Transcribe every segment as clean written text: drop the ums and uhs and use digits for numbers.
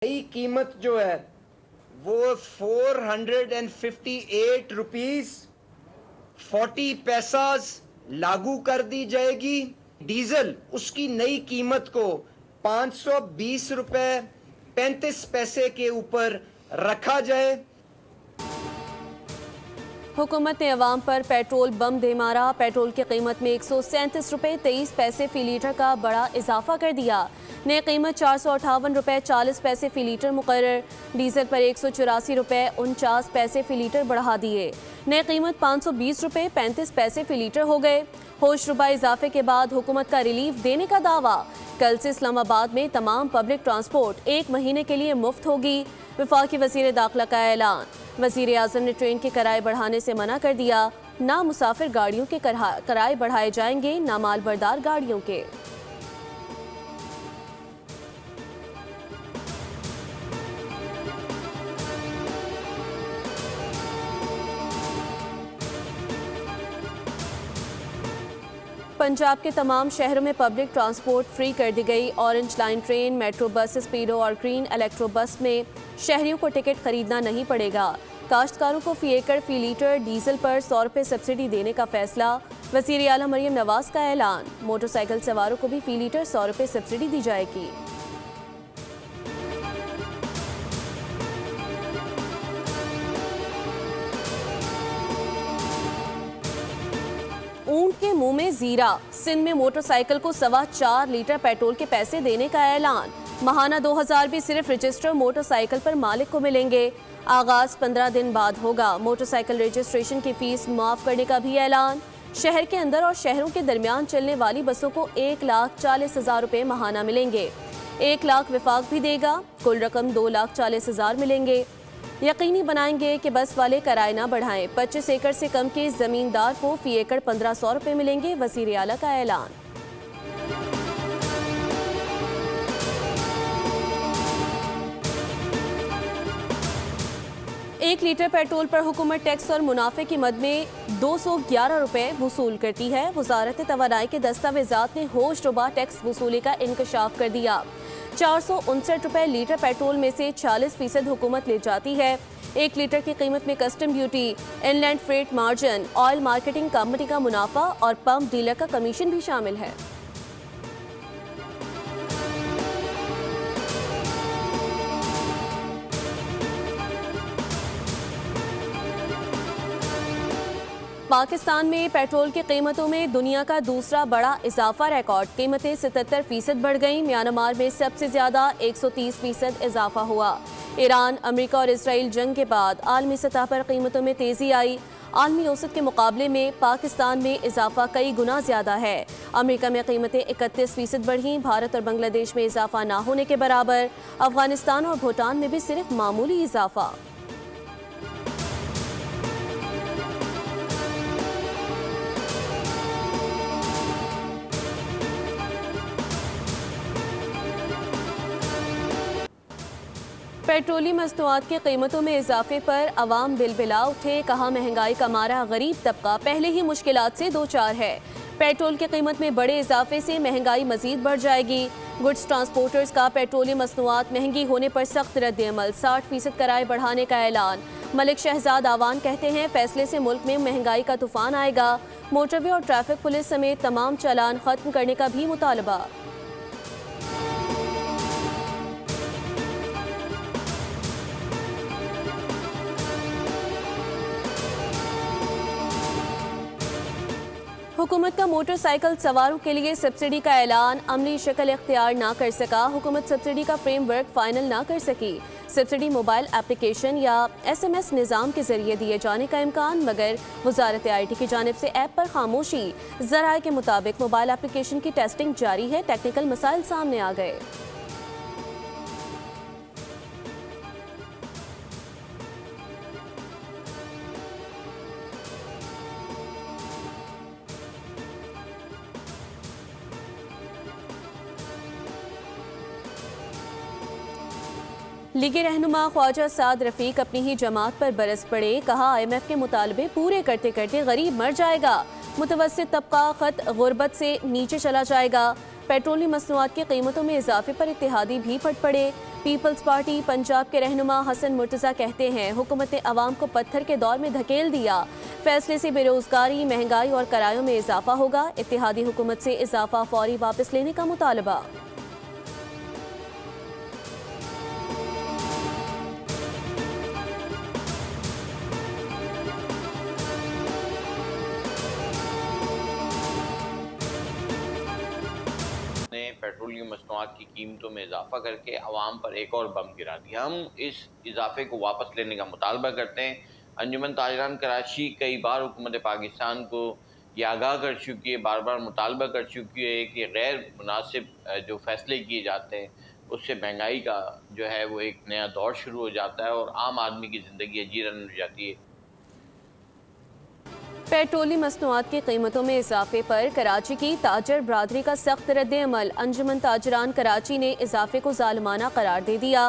नई कीमत जो है वो 458 रुपीज 40 पैसाज लागू कर दी जाएगी। डीजल उसकी नई कीमत को 520 रुपए 35 पैसे के ऊपर रखा जाए। हुकूमत ने अवाम पर पेट्रोल बम दे मारा। पेट्रोल की कीमत में 137 रुपये 23 पैसे फी लीटर का बड़ा इजाफा कर दिया। नई कीमत 458 रुपये 40 पैसे फी लीटर मुकर्रर। डीजल पर 184 रुपये 49 पैसे फी लीटर बढ़ा दिए। नई कीमत 520 रुपये 35 पैसे फी लीटर हो गए। होश रुबा इजाफे के बाद हुकूमत का रिलीफ देने का दावा। कल से इस्लामाबाद में तमाम पब्लिक ट्रांसपोर्ट 1 महीने के लिए मुफ्त होगी। वफाकी वज़ीर दाखिला का ऐलान। वज़ीर आज़म ने ट्रेन के किराए बढ़ाने से मना कर दिया। ना मुसाफिर गाड़ियों के किराए बढ़ाए जाएंगे, ना मालबरदार गाड़ियों के। पंजाब के तमाम शहरों में पब्लिक ट्रांसपोर्ट फ्री कर दी गई। Orange line train, metro bus, स्पीडो और ग्रीन इलेक्ट्रो बस में शहरियों को टिकट खरीदना नहीं पड़ेगा। काश्तकारों को फी एकड़ फी लीटर डीजल पर 100 रुपये सब्सिडी देने का फैसला। वज़ीर आला मरियम नवाज का ऐलान। मोटरसाइकिल सवारों को भी फी लीटर 100 रुपये सब्सिडी दी जाएगी। ऊंट के मुंह में जीरा। सिंध में मोटरसाइकिल को 4.25 लीटर पेट्रोल के पैसे देने का ऐलान। माहाना 2000 भी सिर्फ रजिस्टर मोटरसाइकिल पर मालिक को मिलेंगे। आगाज 15 दिन बाद होगा। मोटरसाइकिल रजिस्ट्रेशन की फीस माफ करने का भी ऐलान। शहर के अंदर और शहरों के दरमियान चलने वाली बसों को 1,40,000 रुपये माहाना मिलेंगे। 1 लाख विफाक भी देगा। कुल रकम 2,40,000 मिलेंगे। यकीनी बनाएंगे कि बस वाले किराए ना बढ़ाएं। 25 एकड़ से कम के जमींदार को फी एकड़ 1500 रुपये मिलेंगे। वज़ीर आला का ऐलान। एक लीटर पेट्रोल पर हुकूमत टैक्स और मुनाफे की मद में 211 रुपये वसूल करती है। वजारत तवानाई के दस्तावेजात ने होश रुबा टैक्स वसूली का इंकशाफ कर दिया। 459 रुपये लीटर पेट्रोल में से 40% हुकूमत ले जाती है। 1 लीटर की कीमत में custom duty, inland freight margin, oil marketing company का मुनाफा और पंप डीलर का कमीशन भी शामिल है। पाकिस्तान में पेट्रोल की कीमतों में दुनिया का दूसरा बड़ा इजाफा रिकॉर्ड। कीमतें 77% बढ़ गईं। म्यांमार में सबसे ज्यादा 130% इजाफा हुआ। ईरान, अमेरिका और इसराइल जंग के बाद आलमी सतह पर कीमतों में तेजी आई। आलमी औसत के मुकाबले में पाकिस्तान में इजाफा कई गुना ज्यादा है। अमेरिका में कीमतें 31% बढ़ी। भारत और बांग्लादेश में इजाफा ना होने के बराबर। अफगानिस्तान और भूटान में भी सिर्फ मामूली इजाफा। पेट्रोलियम मसनूआत की कीमतों में इजाफे पर अवाम बिलबिला उठे। कहा महंगाई का मारा गरीब तबका पहले ही मुश्किलात से दो चार है। पेट्रोल की कीमत में बड़े इजाफे से महंगाई मजीद बढ़ जाएगी। गुड्स ट्रांसपोर्टर्स का पेट्रोलियम मसनूआत महंगी होने पर सख्त रद्द-ए-अमल। 60% किराए बढ़ाने का ऐलान। मलिक शहजाद आवान कहते हैं फैसले से मुल्क में महंगाई का तूफान आएगा। मोटरवे और ट्रैफिक पुलिस समेत तमाम चालान खत्म करने का भी मुतालबा। हुकूमत का मोटरसाइकिल सवारों के लिए सब्सिडी का ऐलान। अमली शक्ल इख्तियार ना कर सका। हुकूमत सब्सिडी का फ्रेमवर्क फाइनल ना कर सकी। सब्सिडी मोबाइल एप्लीकेशन या SMS निज़ाम के जरिए दिए जाने का इम्कान, मगर वजारत IT की जानिब से ऐप पर खामोशी। ज़राए के मुताबिक मोबाइल एप्लीकेशन की टेस्टिंग जारी है। टेक्निकल मसाइल सामने आ गए। लीगी रहनुमा ख्वाजा साद रफीक अपनी ही जमात पर बरस पड़े। कहा IMF के मुतालबे पूरे करते करते गरीब मर जाएगा। मुतवस्सित तबका खत गुर्बत से नीचे चला जाएगा। पेट्रोलियम मसनूआत की कीमतों में इजाफे पर इत्तेहादी भी फट पड़े। पीपल्स पार्टी पंजाब के रहनुमा हसन मुर्तज़ा कहते हैं हुकूमत ने अवाम को पत्थर के दौर में धकेल दिया। फैसले से बेरोजगारी, महंगाई और किरायों में इजाफा होगा। इत्तेहादी हुकूमत से इजाफा फौरी वापस लेने का मुतालबा। पेट्रोलियम मसनूआत की कीमतों में इजाफा करके अवाम पर एक और बम गिरा दिया। हम इस इजाफे को वापस लेने का मुतालबा करते हैं। अंजुमन ताजरान कराची कई बार हुकूमत पाकिस्तान को ये आगाह कर चुकी है, बार बार मुतालबा कर चुकी है कि गैर मुनासिब जो फैसले किए जाते हैं उससे महंगाई का जो है वो एक नया दौर शुरू हो जाता है और आम आदमी की ज़िंदगी अजीरन हो जाती है। पेट्रोलियम मसनूआत की कीमतों में इजाफे पर कराची की ताजर बरादरी का सख्त रद्द-ए-अमल। अंजुमन ताजरान कराची ने इजाफे को जालिमाना करार दे दिया।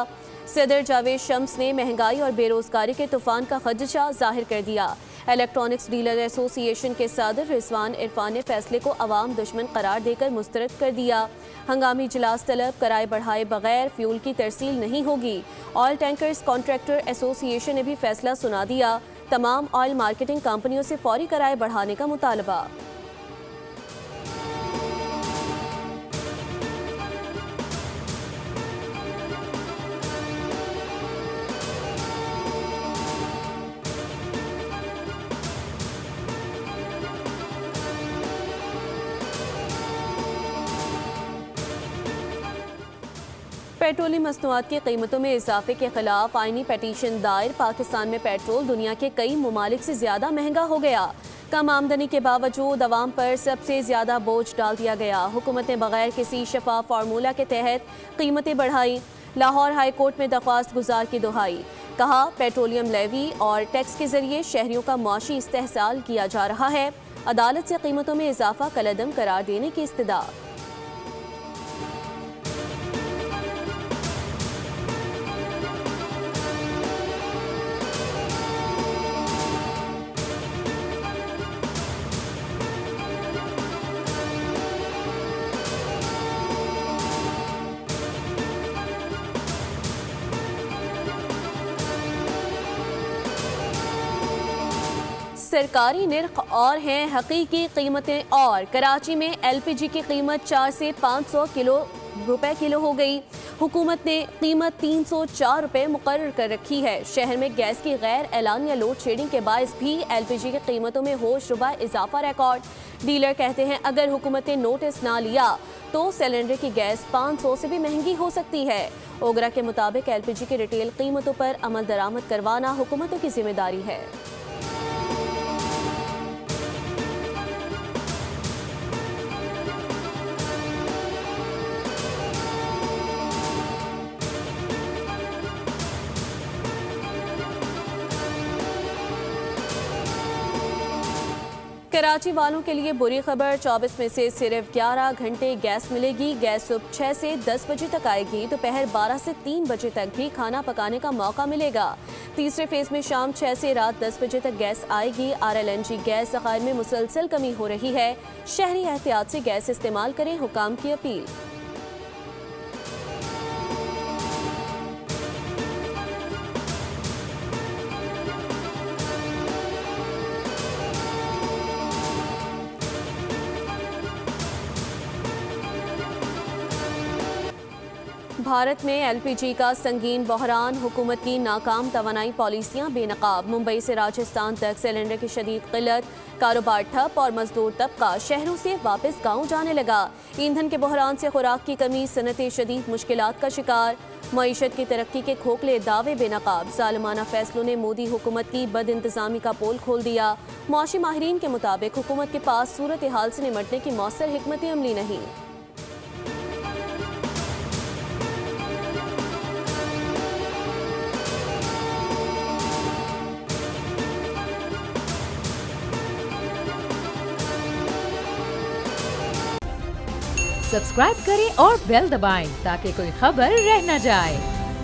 सदर जावेद शम्स ने महंगाई और बेरोजगारी के तूफान का खदशा जाहिर कर दिया। इलेक्ट्रॉनिक्स डीलर एसोसिएशन के सदर रिजवान इरफान ने फैसले को अवाम दुश्मन करार देकर मुस्तरद कर दिया। हंगामी इजलास तलब, किराए बढ़ाए बगैर फ्यूल की तरसील नहीं होगी। ऑयल टैंकर्स कॉन्ट्रैक्टर एसोसिएशन ने भी फैसला सुना दिया। तमाम ऑयल मार्केटिंग कंपनियों से फौरी किराए बढ़ाने का मुतालबा। पेट्रोलियम मसनूआत की कीमतों में इजाफे के खिलाफ आईनी पटिशन दायर। पाकिस्तान में पेट्रोल दुनिया के कई ममालिक से ज्यादा महंगा हो गया। कम आमदनी के बावजूद अवाम पर सबसे ज्यादा बोझ डाल दिया गया। हुकूमत ने बगैर किसी शफाफ फार्मूला के तहत कीमतें बढ़ाई। लाहौर हाई कोर्ट में दरख्वास्त गुजार की दुहाई। कहा पेट्रोलियम लेवी और टैक्स के जरिए शहरियों का मुआशी इस्तेहसाल किया जा रहा है। अदालत से कीमतों में इजाफा कलअदम करार देने की इस्तदा। सरकारी निर्ख और हैं हकीकी कीमतें और। कराची में एलपीजी की कीमत 4 से 500 रुपए किलो हो गई। हुकूमत ने कीमत 304 रुपए मुकर्रर कर रखी है। शहर में गैस की गैर एलानिया लोड शेडिंग के बायस भी एलपीजी की कीमतों में होशरुबा इजाफा रिकॉर्ड। डीलर कहते हैं अगर हुकूमत ने नोटिस ना लिया तो सिलेंडर की गैस 500 से भी महंगी हो सकती है। ओगरा के मुताबिक एलपीजी की रिटेल कीमतों पर अमल दरामद करवाना हुकूमतों की जिम्मेदारी है। कराची वालों के लिए बुरी खबर। 24 में से सिर्फ 11 घंटे गैस मिलेगी। गैस सुबह 6 से 10 बजे तक आएगी। दोपहर 12 से 3 बजे तक भी खाना पकाने का मौका मिलेगा। तीसरे फेज में शाम 6 से रात 10 बजे तक गैस आएगी। आरएलएनजी गैस ज़खायर में मुसलसल कमी हो रही है। शहरी एहतियात से गैस इस्तेमाल करें, हुकाम की अपील। भारत में एलपीजी का संगीन बहरान। हुकूमत की नाकाम तवानाई पॉलिसियां बेनकाब। मुंबई से राजस्थान तक सिलेंडर की शदीद किल्लत, कारोबार ठप और मजदूर तबका शहरों से वापस गांव जाने लगा। ईंधन के बहरान से खुराक की कमी, सनतें शदीद मुश्किलात का शिकार। मईशत की तरक्की के खोखले दावे बेनकाब। जालिमाना फैसलों ने मोदी हुकूमत की बद इंतजामी का पोल खोल दिया। मुआशी माहिरीन के मुताबिक हुकूमत के पास सूरत हाल से निमटने की मौसर हिकमत अमली नहीं। सब्सक्राइब करें और बेल दबाएं ताकि कोई खबर रह न जाए।